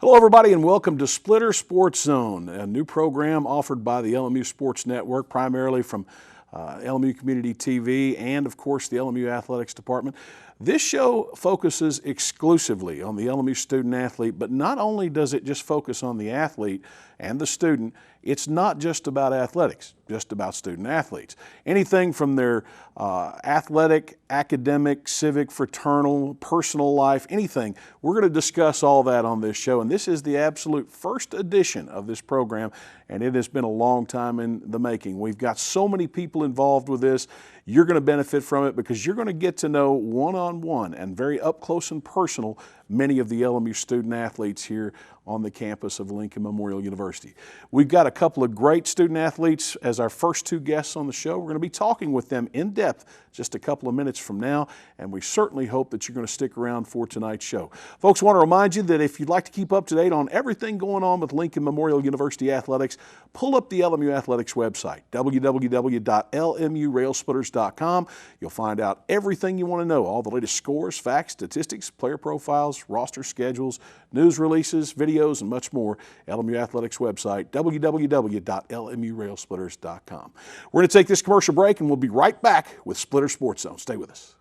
Hello everybody and welcome to Splitter Sports Zone, a new program offered by the LMU Sports Network, primarily from LMU Community TV and of course the LMU Athletics Department. This show focuses exclusively on the LMU student athlete, but not only does it just focus on the athlete and the student, it's not just about athletics, just about student athletes. Anything from their athletic, academic, civic, fraternal, personal life, anything. We're going to discuss all that on this show, and this is the absolute first edition of this program, and it has been a long time in the making. We've got so many people involved with this. You're going to benefit from it because you're going to get to know one-on-one and very up close and personal many of the LMU student athletes here on the campus of Lincoln Memorial University. We've got a couple of great student athletes as our first two guests on the show. We're going to be talking with them in depth just a couple of minutes from now, and we certainly hope that you're going to stick around for tonight's show. Folks, I want to remind you that if you'd like to keep up to date on everything going on with Lincoln Memorial University Athletics, pull up the LMU Athletics website, www.lmurailsplitters.com. You'll find out everything you want to know, all the latest scores, facts, statistics, player profiles, roster schedules, news releases, videos, and much more. LMU Athletics website, www.lmurailsplitters.com. We're going to take this commercial break, and we'll be right back with Splitter Sports Zone. Stay with us.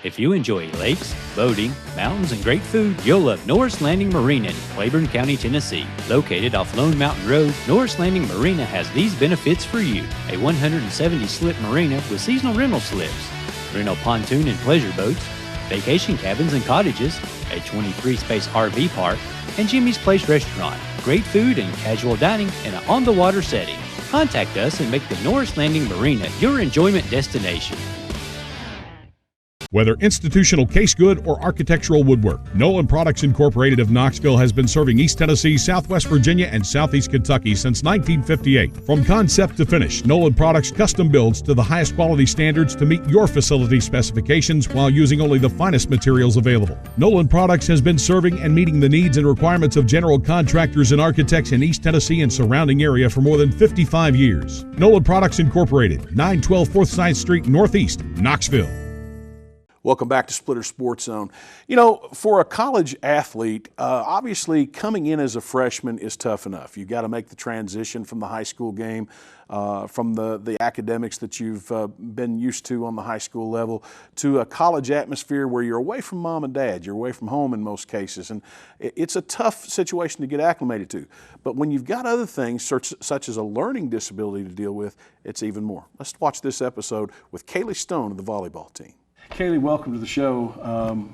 If you enjoy lakes, boating, mountains, and great food, you'll love Norris Landing Marina in Claiborne County, Tennessee. Located off Lone Mountain Road, Norris Landing Marina has these benefits for you. A 170-slip marina with seasonal rental slips, rental pontoon and pleasure boats, vacation cabins and cottages, a 23-space RV park, and Jimmy's Place restaurant. Great food and casual dining in an on-the-water setting. Contact us and make the Norris Landing Marina your enjoyment destination. Whether institutional case good or architectural woodwork, Nolan Products Incorporated of Knoxville has been serving East Tennessee, Southwest Virginia, and Southeast Kentucky since 1958. From concept to finish, Nolan Products custom builds to the highest quality standards to meet your facility specifications while using only the finest materials available. Nolan Products has been serving and meeting the needs and requirements of general contractors and architects in East Tennessee and surrounding area for more than 55 years. Nolan Products Incorporated, 912 4th Science Street Northeast, Knoxville. Welcome back to Splitter Sports Zone. You know, for a college athlete, obviously coming in as a freshman is tough enough. You've got to make the transition from the high school game, from the academics that you've been used to on the high school level, to a college atmosphere where you're away from mom and dad, you're away from home in most cases, and it's a tough situation to get acclimated to. But when you've got other things such as a learning disability to deal with, it's even more. Let's watch this episode with Kaylee Stone of the volleyball team. Kaylee, welcome to the show.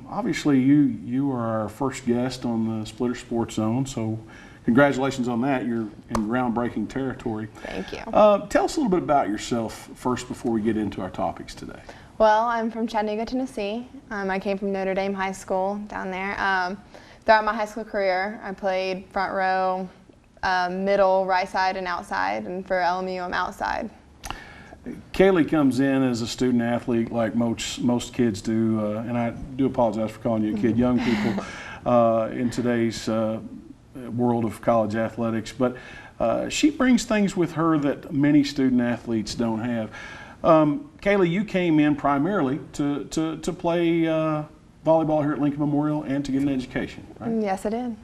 Obviously, you are our first guest on the Splitter Sports Zone, so congratulations on that. You're in groundbreaking territory. Thank you. Tell us a little bit about yourself first before we get into our topics today. Well, I'm from Chattanooga, Tennessee. I came from Notre Dame High School down there. Throughout my high school career, I played front row, middle, right side, and outside, and for LMU, I'm outside. Kaylee comes in as a student athlete like most kids do, and I do apologize for calling you a kid, young people in today's world of college athletics, but she brings things with her that many student athletes don't have. Kaylee, you came in primarily to play volleyball here at Lincoln Memorial and to get an education, right? Yes, I did.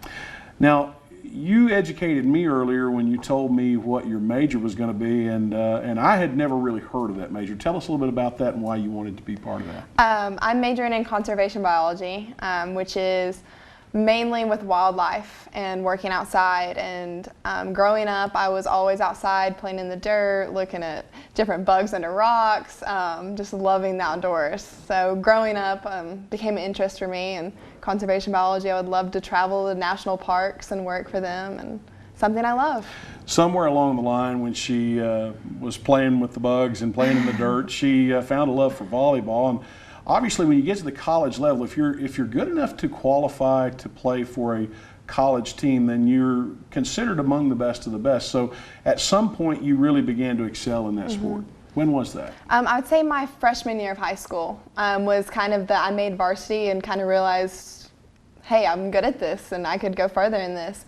Now, you educated me earlier when you told me what your major was going to be, and I had never really heard of that major. Tell us a little bit about that and why you wanted to be part of that. I'm majoring in conservation biology, which is mainly with wildlife and working outside. And growing up, I was always outside playing in the dirt, looking at different bugs under rocks, just loving the outdoors. So growing up became an interest for me, and conservation biology, I would love to travel to national parks and work for them, and something I love. Somewhere along the line when she was playing with the bugs and playing in the dirt, she found a love for volleyball. And obviously when you get to the college level, if you're good enough to qualify to play for a college team, then you're considered among the best of the best. So at some point you really began to excel in that sport. When was that? I would say my freshman year of high school was kind of I made varsity and kind of realized, hey, I'm good at this and I could go further in this.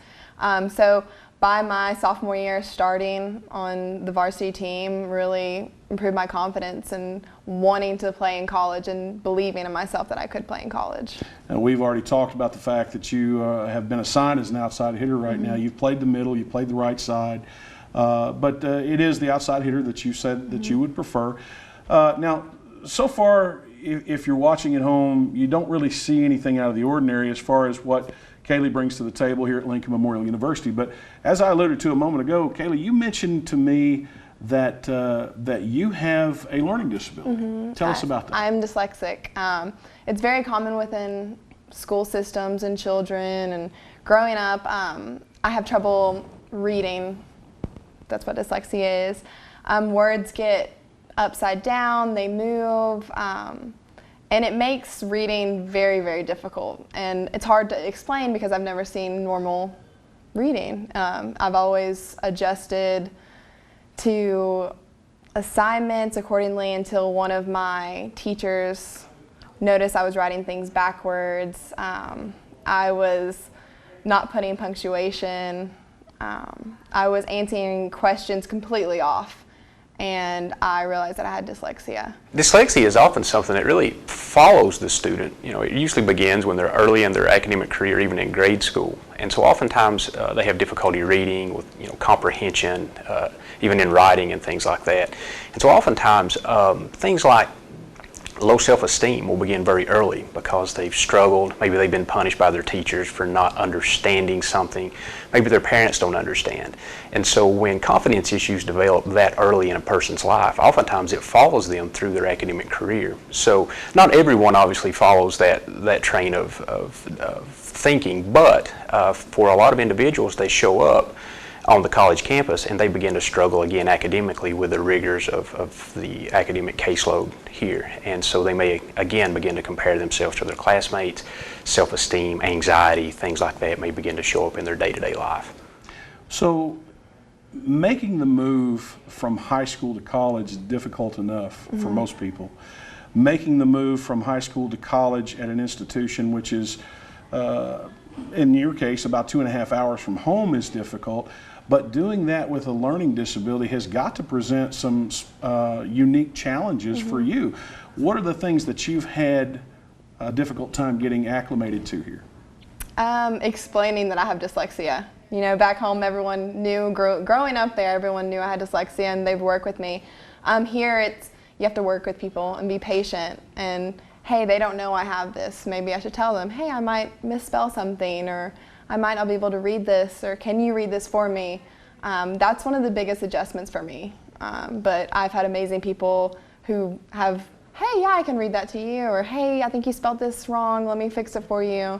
So by my sophomore year, starting on the varsity team really improved my confidence and wanting to play in college and believing in myself that I could play in college. And we've already talked about the fact that you have been assigned as an outside hitter right now. You've played the middle, you played the right side, but it is the outside hitter that you said that you would prefer. Now, so far, if you're watching at home, you don't really see anything out of the ordinary as far as what Kaylee brings to the table here at Lincoln Memorial University. But as I alluded to a moment ago, Kaylee, you mentioned to me that that you have a learning disability. Tell us about that. I'm dyslexic. It's very common within school systems and children. And growing up, I have trouble reading. That's what dyslexia is. Words get upside down, they move, and it makes reading very, very difficult. And it's hard to explain because I've never seen normal reading. I've always adjusted to assignments accordingly until one of my teachers noticed I was writing things backwards. I was not putting punctuation. I was answering questions completely off. And I realized that I had dyslexia. Dyslexia is often something that really follows the student. You know, it usually begins when they're early in their academic career, even in grade school. And so oftentimes they have difficulty reading, with comprehension, even in writing and things like that. And so oftentimes things like low self-esteem will begin very early because they've struggled. Maybe they've been punished by their teachers for not understanding something. Maybe their parents don't understand. And so when confidence issues develop that early in a person's life, oftentimes it follows them through their academic career. So not everyone obviously follows that train of thinking, but for a lot of individuals, they show up on the college campus and they begin to struggle again academically with the rigors of the academic caseload here. And so they may again begin to compare themselves to their classmates. Self-esteem, anxiety, things like that may begin to show up in their day-to-day life. So making the move from high school to college is difficult enough for most people. Making the move from high school to college at an institution which is in your case about 2.5 hours from home is difficult. But doing that with a learning disability has got to present some unique challenges for you. What are the things that you've had a difficult time getting acclimated to here? Explaining that I have dyslexia. You know, back home everyone knew, growing up there, everyone knew I had dyslexia and they'd work with me. Here you have to work with people and be patient and, hey, they don't know I have this. Maybe I should tell them, hey, I might misspell something, or I might not be able to read this, or can you read this for me? That's one of the biggest adjustments for me. But I've had amazing people who have, hey, yeah, I can read that to you, or hey, I think you spelled this wrong, let me fix it for you.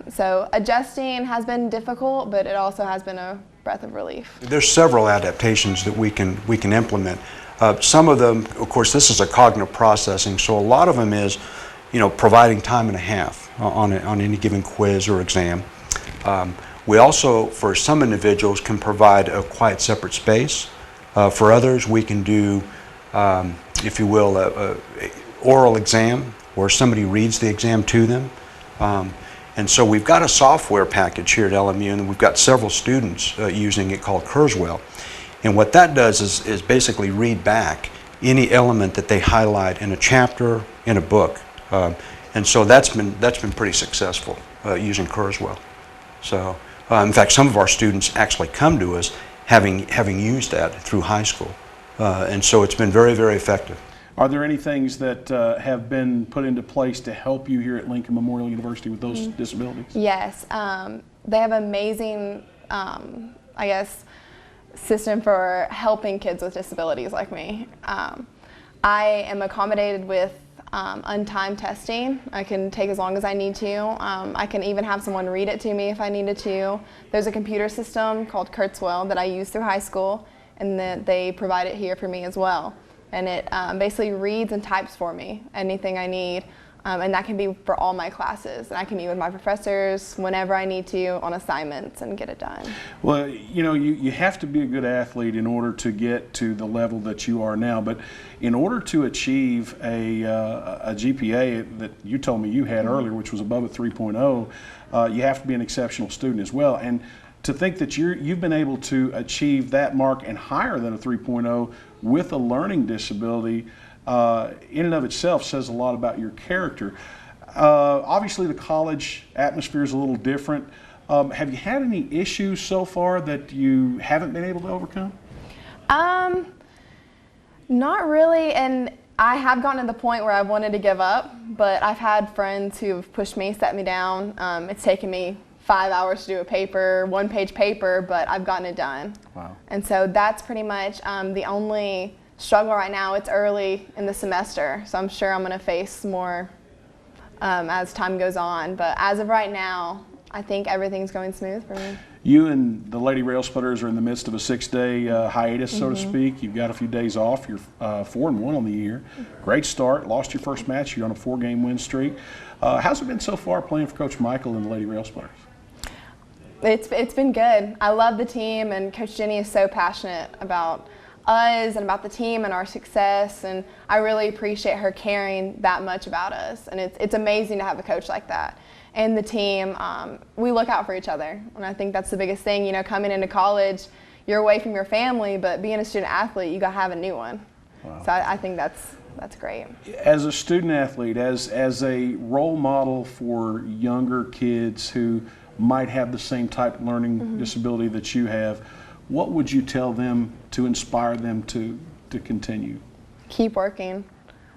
So adjusting has been difficult, but it also has been a breath of relief. There's several adaptations that we can implement. Some of them, of course, this is a cognitive processing, so a lot of them is, providing time and a half on any given quiz or exam. We also, for some individuals, can provide a quiet separate space. For others, we can do, if you will, a oral exam where somebody reads the exam to them. And so we've got a software package here at LMU, and we've got several students using it called Kurzweil. And what that does is basically read back any element that they highlight in a chapter, in a book. And so that's been pretty successful using Kurzweil. So, in fact, some of our students actually come to us having used that through high school. And so it's been very, very effective. Are there any things that have been put into place to help you here at Lincoln Memorial University with those disabilities? Yes, they have an amazing, system for helping kids with disabilities like me. I am accommodated with untimed testing. I can take as long as I need to. I can even have someone read it to me if I needed to. There's a computer system called Kurzweil that I use through high school, and that they provide it here for me as well. And it basically reads and types for me anything I need, and that can be for all my classes. And I can meet with my professors whenever I need to on assignments and get it done. Well, you have to be a good athlete in order to get to the level that you are now. But in order to achieve a GPA that you told me you had earlier, which was above a 3.0, you have to be an exceptional student as well. And to think that you've been able to achieve that mark and higher than a 3.0 with a learning disability, in and of itself says a lot about your character. Obviously, the college atmosphere is a little different. Have you had any issues so far that you haven't been able to overcome? Not really, and I have gotten to the point where I wanted to give up, but I've had friends who have pushed me, set me down. It's taken me 5 hours to do a paper, one-page paper, but I've gotten it done. Wow. And so that's pretty much the only struggle right now. It's early in the semester, so I'm sure I'm going to face more as time goes on. But as of right now, I think everything's going smooth for me. You and the Lady Rail Splitters are in the midst of a 6-day hiatus, so to speak. You've got a few days off. You're 4-1 on the year. Great start. Lost your first match. You're on a 4-game win streak. How's it been so far playing for Coach Michael and the Lady Rail Splitters? It's been good. I love the team, and Coach Jenny is so passionate about us and about the team and our success, and I really appreciate her caring that much about us. And it's amazing to have a coach like that. And the team, we look out for each other, and I think that's the biggest thing. You know, coming into college, you're away from your family, but being a student athlete, you got to have a new one. Wow. So I think that's great. As a student athlete, as a role model for younger kids who might have the same type of learning disability that you have, what would you tell them to inspire them to continue? Keep working.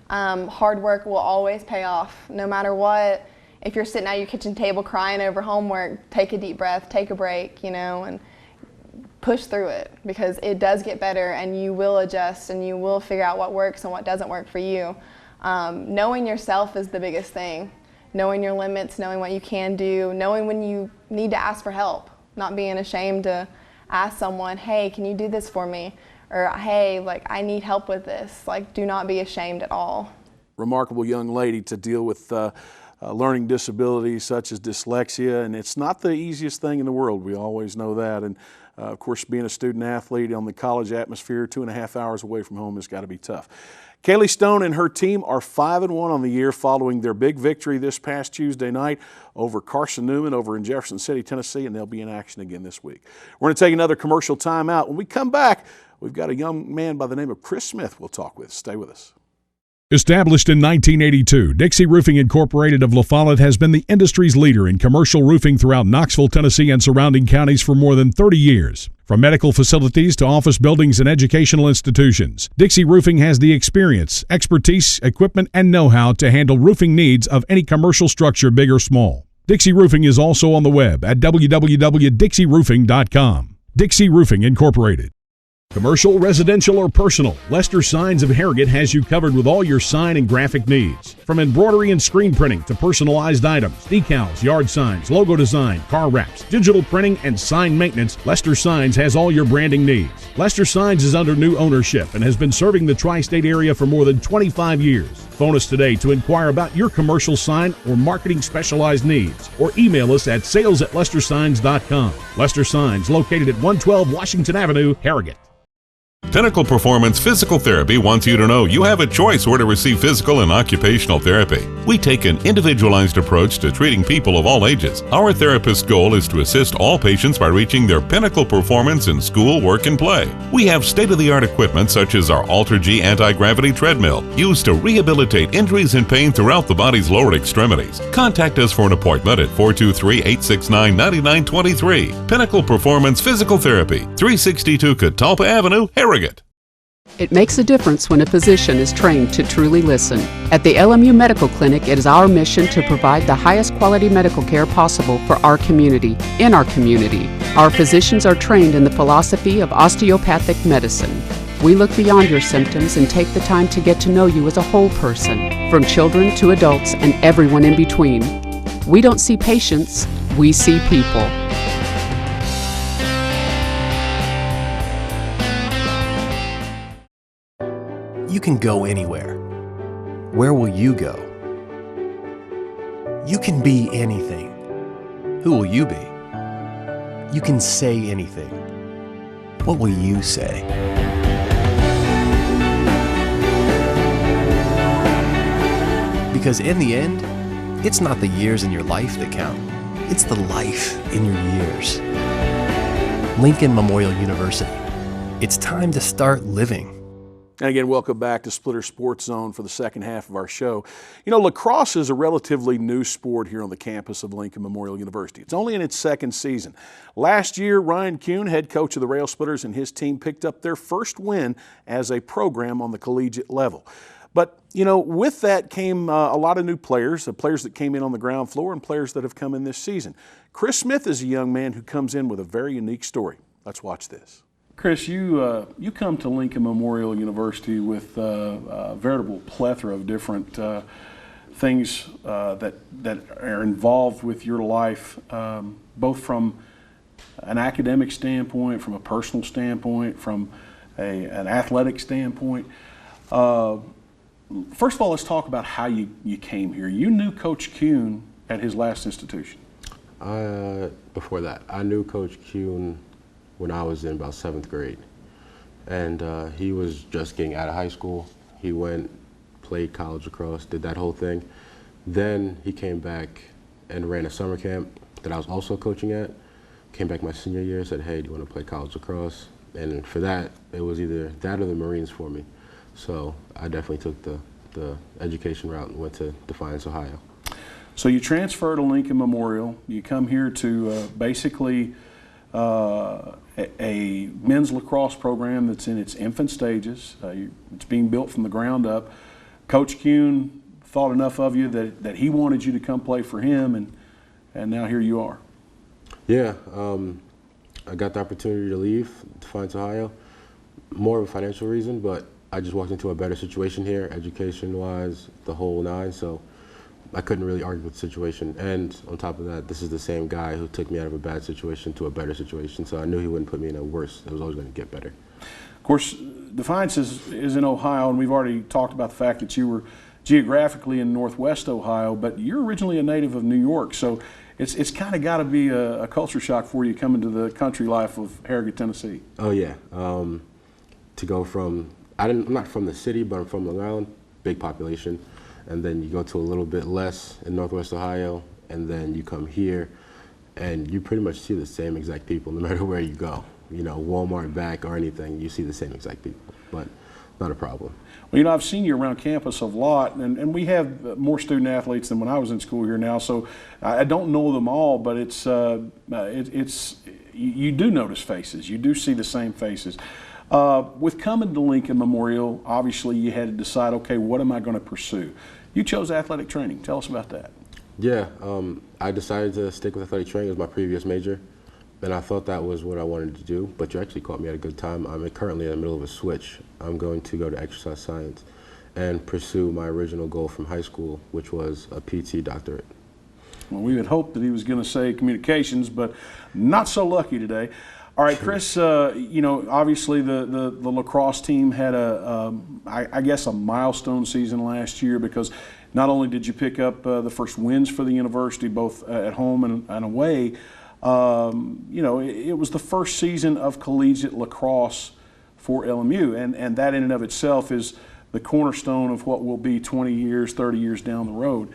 Hard work will always pay off, no matter what. If you're sitting at your kitchen table crying over homework, take a deep breath, take a break, you know, and push through it, because it does get better, and you will adjust and you will figure out what works and what doesn't work for you. Knowing yourself is the biggest thing. Knowing your limits, knowing what you can do, knowing when you need to ask for help, not being ashamed to ask someone, hey, can you do this for me? Or, hey, like, I need help with this. Like, do not be ashamed at all. Remarkable young lady to deal with learning disabilities such as dyslexia, and it's not the easiest thing in the world. We always know that. And of course, being a student athlete on the college atmosphere, 2.5 hours away from home has got to be tough. Kaylee Stone and her team are 5-1 on the year following their big victory this past Tuesday night over Carson Newman over in Jefferson City, Tennessee, and they'll be in action again this week. We're going to take another commercial time out. When we come back, we've got a young man by the name of Chris Smith we'll talk with. Stay with us. Established in 1982, Dixie Roofing Incorporated of La Follette has been the industry's leader in commercial roofing throughout Knoxville, Tennessee, and surrounding counties for more than 30 years. From medical facilities to office buildings and educational institutions, Dixie Roofing has the experience, expertise, equipment, and know-how to handle roofing needs of any commercial structure, big or small. Dixie Roofing is also on the web at www.dixieroofing.com. Dixie Roofing Incorporated. Commercial, residential, or personal, Lester Signs of Harrogate has you covered with all your sign and graphic needs. From embroidery and screen printing to personalized items, decals, yard signs, logo design, car wraps, digital printing, and sign maintenance, Lester Signs has all your branding needs. Lester Signs is under new ownership and has been serving the tri-state area for more than 25 years. Phone us today to inquire about your commercial sign or marketing specialized needs, or email us at sales@lestersigns.com. Lester Signs, located at 112 Washington Avenue, Harrogate. Pinnacle Performance Physical Therapy wants you to know you have a choice where to receive physical and occupational therapy. We take an individualized approach to treating people of all ages. Our therapist's goal is to assist all patients by reaching their pinnacle performance in school, work, and play. We have state-of-the-art equipment such as our Alter-G anti-gravity treadmill, used to rehabilitate injuries and pain throughout the body's lower extremities. Contact us for an appointment at 423-869-9923. Pinnacle Performance Physical Therapy, 362 Catalpa Avenue, Harrogate. It makes a difference when a physician is trained to truly listen. At the LMU Medical Clinic, it is our mission to provide the highest quality medical care possible for our community, in our community. Our physicians are trained in the philosophy of osteopathic medicine. We look beyond your symptoms and take the time to get to know you as a whole person, from children to adults and everyone in between. We don't see patients, we see people. You can go anywhere. Where will you go? You can be anything. Who will you be? You can say anything. What will you say? Because in the end, it's not the years in your life that count. It's the life in your years. Lincoln Memorial University. It's time to start living. And again, welcome back to Splitter Sports Zone for the second half of our show. You know, lacrosse is a relatively new sport here on the campus of Lincoln Memorial University. It's only in its second season. Last year, Ryan Kuhn, head coach of the Rail Splitters, and his team picked up their first win as a program on the collegiate level. But, you know, with that came a lot of new players, the players that came in on the ground floor and players that have come in this season. Chris Smith is a young man who comes in with a very unique story. Let's watch this. Chris, you come to Lincoln Memorial University with a veritable plethora of different things that are involved with your life, both from an academic standpoint, from a personal standpoint, from an athletic standpoint. First of all, let's talk about how you came here. You knew Coach Kuhn at his last institution. Before that, I knew Coach Kuhn when I was in about 7th grade. And he was just getting out of high school. He went, played college lacrosse, did that whole thing. Then he came back and ran a summer camp that I was also coaching at. Came back my senior year, said, hey, do you want to play college lacrosse? And for that, it was either that or the Marines for me. So I definitely took the education route and went to Defiance, Ohio. So you transfer to Lincoln Memorial. You come here to basically a men's lacrosse program that's in its infant stages. It's being built from the ground up. Coach Kuhn thought enough of you that he wanted you to come play for him, and now here you are. Yeah, I got the opportunity to leave Defiance, Ohio. More of a financial reason, but I just walked into a better situation here, education-wise, the whole nine, so I couldn't really argue with the situation. And on top of that, this is the same guy who took me out of a bad situation to a better situation, so I knew he wouldn't put me in a worse. It was always going to get better. Of course, Defiance is in Ohio, and we've already talked about the fact that you were geographically in Northwest Ohio, but you're originally a native of New York, so it's kind of got to be a culture shock for you coming to the country life of Harrogate, Tennessee. Oh yeah, to go from, I'm not from the city, but I'm from Long Island, big population. And then you go to a little bit less in Northwest Ohio, and then you come here, and you pretty much see the same exact people no matter where you go. You know, Walmart back or anything, you see the same exact people, but not a problem. Well, you know, I've seen you around campus a lot, and we have more student athletes than when I was in school here now, so I don't know them all, but you do notice faces. You do see the same faces. With coming to Lincoln Memorial, obviously you had to decide, okay, what am I going to pursue? You chose athletic training. Tell us about that. Yeah, I decided to stick with athletic training as my previous major, and I thought that was what I wanted to do, but you actually caught me at a good time. I'm currently in the middle of a switch. I'm going to go to exercise science and pursue my original goal from high school, which was a PT doctorate. Well, we had hoped that he was going to say communications, but not so lucky today. All right, Chris, you know, obviously the lacrosse team had I guess a milestone season last year, because not only did you pick up the first wins for the university, both at home and away, you know, it was the first season of collegiate lacrosse for LMU, and that in and of itself is the cornerstone of what will be 20 years, 30 years down the road.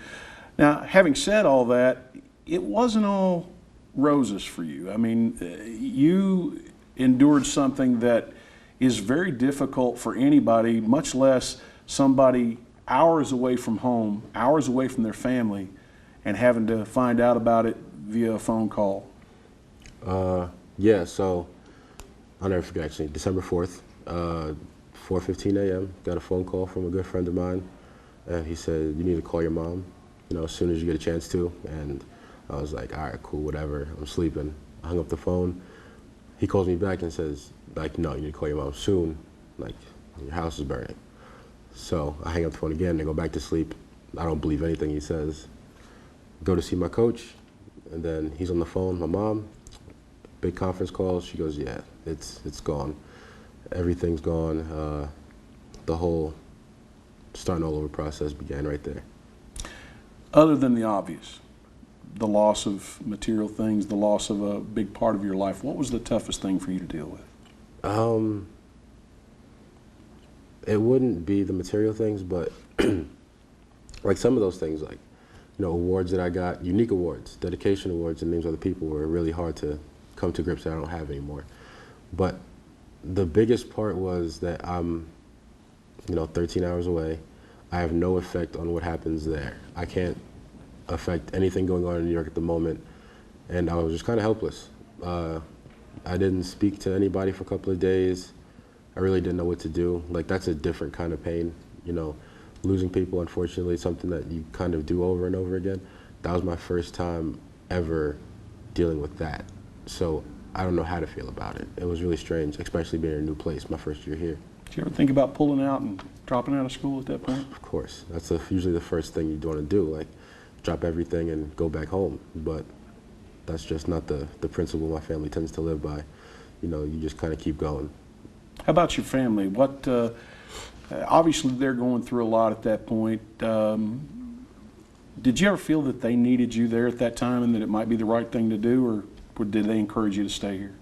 Now, having said all that, it wasn't all roses for you. I mean, you endured something that is very difficult for anybody, much less somebody hours away from home, hours away from their family, and having to find out about it via a phone call. Yeah, so I'll never forget, actually, December 4th, 4:15 a.m., got a phone call from a good friend of mine, and he said, you need to call your mom, you know, as soon as you get a chance to. And I was like, all right, cool, whatever, I'm sleeping. I hung up the phone. He calls me back and says, like, no, you need to call your mom soon, like, your house is burning. So I hang up the phone again and go back to sleep. I don't believe anything he says. Go to see my coach, and then he's on the phone, my mom, big conference call. She goes, yeah, it's gone. Everything's gone. The whole starting all over process began right there. Other than the obvious, the loss of material things, the loss of a big part of your life, what was the toughest thing for you to deal with? It wouldn't be the material things, but like some of those things, like, you know, awards that I got, unique awards, dedication awards, and names of other people were really hard to come to grips that I don't have anymore. But the biggest part was that I'm 13 hours away. I have no effect on what happens there. I can't affect anything going on in New York at the moment, and I was just kind of helpless. I didn't speak to anybody for a couple of days. I really didn't know what to do. Like, that's a different kind of pain, Losing people, unfortunately, is something that you kind of do over and over again. That was my first time ever dealing with that. So I don't know how to feel about it. It was really strange, especially being in a new place, my first year here. Did you ever think about pulling out and dropping out of school at that point? Of course. That's usually the first thing you want to do, like drop everything and go back home. But that's just not the principle my family tends to live by. You just kind of keep going. How about your family? What? Obviously, they're going through a lot at that point. Did you ever feel that they needed you there at that time and that it might be the right thing to do, or did they encourage you to stay here?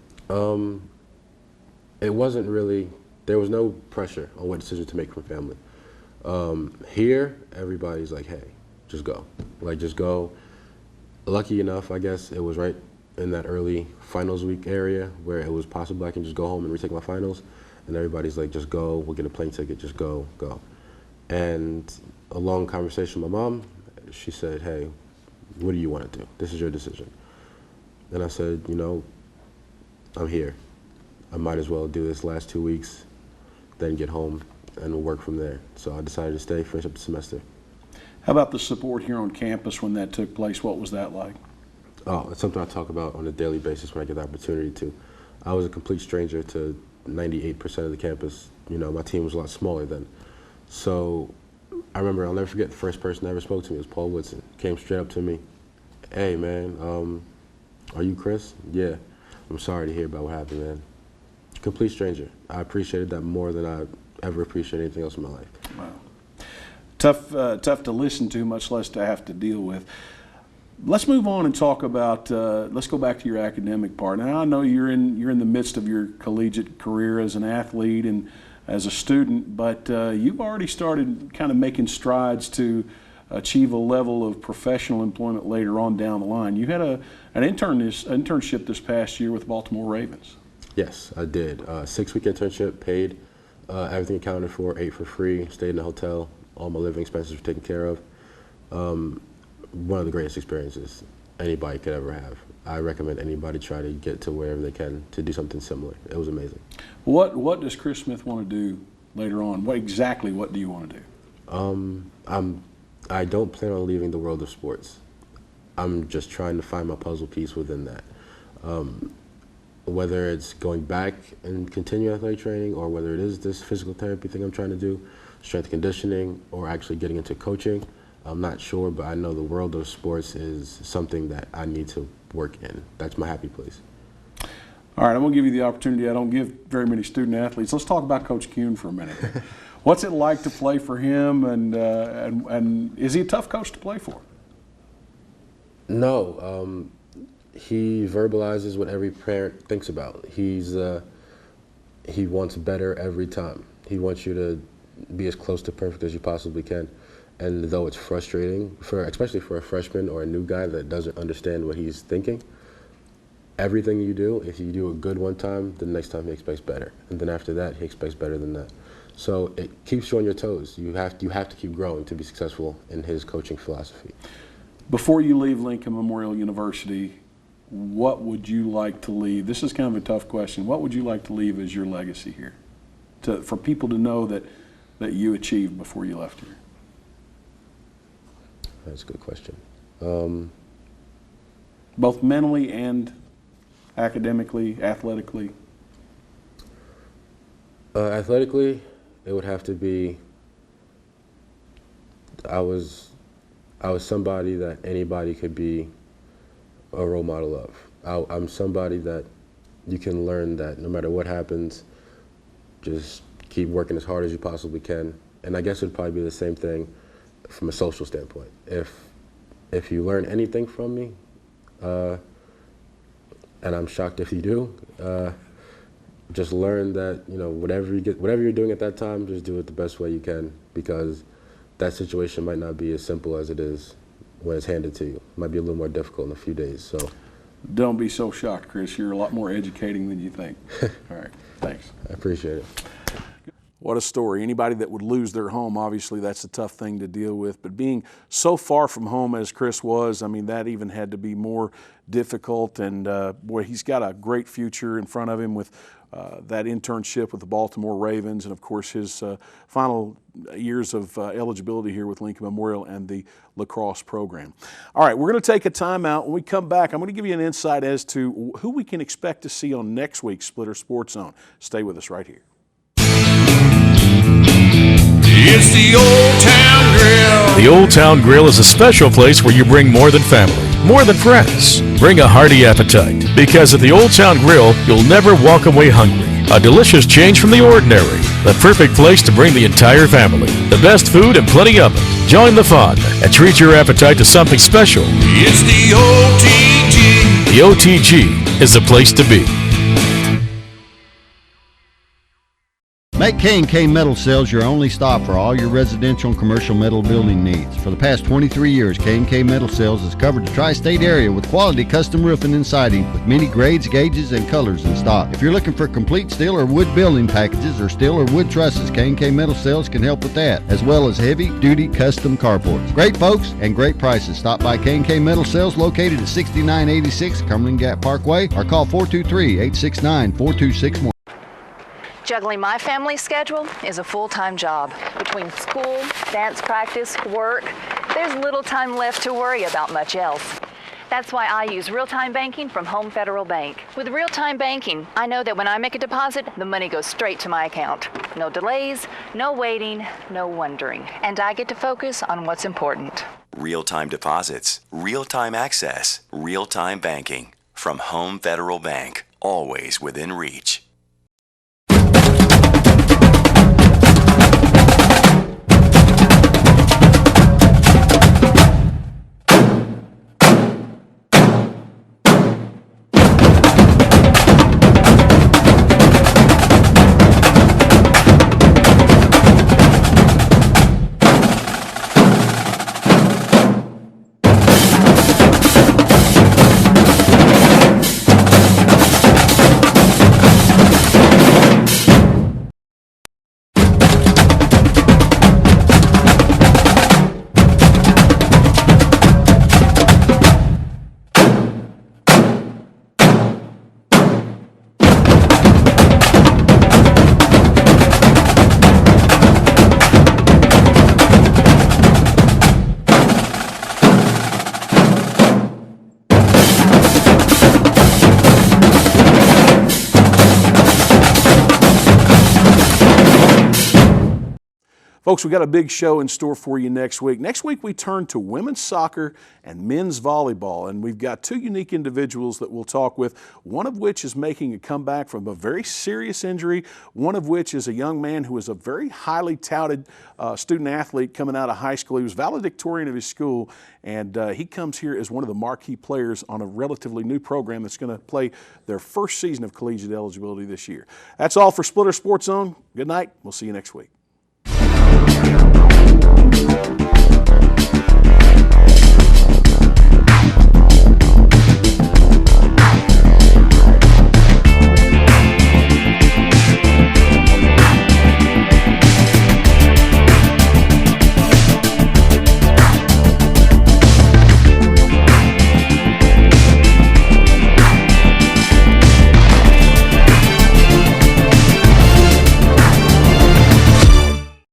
It wasn't really, there was no pressure on what decision to make from family. Here, everybody's like, hey, just go. Like, just go. Lucky enough, I guess, it was right in that early finals week area where it was possible I can just go home and retake my finals. And everybody's like, just go, we'll get a plane ticket, just go. And a long conversation with my mom, she said, hey, what do you want to do? This is your decision. And I said, I'm here. I might as well do this last 2 weeks, then get home and we'll work from there. So I decided to stay, finish up the semester. How about the support here on campus when that took place? What was that like? Oh, it's something I talk about on a daily basis when I get the opportunity to. I was a complete stranger to 98% of the campus. My team was a lot smaller then. So I remember, I'll never forget, the first person that ever spoke to me was Paul Woodson. Came straight up to me. Hey, man, are you Chris? Yeah. I'm sorry to hear about what happened, man. Complete stranger. I appreciated that more than I ever appreciated anything else in my life. Wow. Tough to listen to, much less to have to deal with. Let's move on and talk about, let's go back to your academic part. Now, I know you're in the midst of your collegiate career as an athlete and as a student, but you've already started kind of making strides to achieve a level of professional employment later on down the line. You had an internship this past year with Baltimore Ravens. Yes, I did. 6-week internship, paid, everything accounted for, ate for free, stayed in a hotel, all my living expenses were taken care of. One of the greatest experiences anybody could ever have. I recommend anybody try to get to wherever they can to do something similar. It was amazing. What does Chris Smith want to do later on? What do you want to do? I don't plan on leaving the world of sports. I'm just trying to find my puzzle piece within that. Whether it's going back and continue athletic training, or whether it is this physical therapy thing I'm trying to do, strength and conditioning, or actually getting into coaching, I'm not sure, but I know the world of sports is something that I need to work in. That's my happy place. All right, I'm going to give you the opportunity I don't give very many student athletes. Let's talk about Coach Kuhn for a minute. What's it like to play for him, and is he a tough coach to play for? No. He verbalizes what every parent thinks about. He wants better every time. He wants you to be as close to perfect as you possibly can. And though it's frustrating, especially for a freshman or a new guy that doesn't understand what he's thinking, everything you do, if you do a good one time, the next time he expects better. And then after that, he expects better than that. So it keeps you on your toes. You have to keep growing to be successful in his coaching philosophy. Before you leave Lincoln Memorial University, what would you like to leave? This is kind of a tough question. What would you like to leave as your legacy here, for people to know that you achieved before you left here? That's a good question. Both mentally and academically, athletically? Athletically, it would have to be, I was somebody that anybody could be a role model of. I'm somebody that you can learn that no matter what happens, just keep working as hard as you possibly can. And I guess it would probably be the same thing from a social standpoint. If you learn anything from me, and I'm shocked if you do, just learn that whatever you're doing at that time, just do it the best way you can, because that situation might not be as simple as it is when it's handed to you. It might be a little more difficult in a few days. So don't be so shocked, Chris. You're a lot more educating than you think. All right, thanks. I appreciate it. What a story. Anybody that would lose their home, obviously that's a tough thing to deal with. But being so far from home as Chris was, I mean, that even had to be more difficult. And boy, he's got a great future in front of him with that internship with the Baltimore Ravens and, of course, his final years of eligibility here with Lincoln Memorial and the Lacrosse program. All right, we're going to take a timeout. When we come back, I'm going to give you an insight as to who we can expect to see on next week's Splitter Sports Zone. Stay with us right here. It's the Old Town Grill. The Old Town Grill is a special place where you bring more than family, more than friends. Bring a hearty appetite, because at the Old Town Grill, you'll never walk away hungry. A delicious change from the ordinary. The perfect place to bring the entire family. The best food and plenty of it. Join the fun and treat your appetite to something special. It's the OTG. The OTG is the place to be. Make K&K Metal Sales your only stop for all your residential and commercial metal building needs. For the past 23 years, K&K Metal Sales has covered the tri-state area with quality custom roofing and siding with many grades, gauges, and colors in stock. If you're looking for complete steel or wood building packages or steel or wood trusses, K&K Metal Sales can help with that, as well as heavy-duty custom carports. Great folks and great prices. Stop by K&K Metal Sales located at 6986 Cumberland Gap Parkway or call 423-869-4261. Juggling my family schedule is a full-time job. Between school, dance practice, work, there's little time left to worry about much else. That's why I use real-time banking from Home Federal Bank. With real-time banking, I know that when I make a deposit, the money goes straight to my account. No delays, no waiting, no wondering. And I get to focus on what's important. Real-time deposits, real-time access, real-time banking. From Home Federal Bank, always within reach. Folks, we got a big show in store for you next week. Next week we turn to women's soccer and men's volleyball, and we've got two unique individuals that we'll talk with, one of which is making a comeback from a very serious injury, one of which is a young man who is a very highly touted student athlete coming out of high school. He was valedictorian of his school, and he comes here as one of the marquee players on a relatively new program that's going to play their first season of collegiate eligibility this year. That's all for Splitter Sports Zone. Good night. We'll see you next week.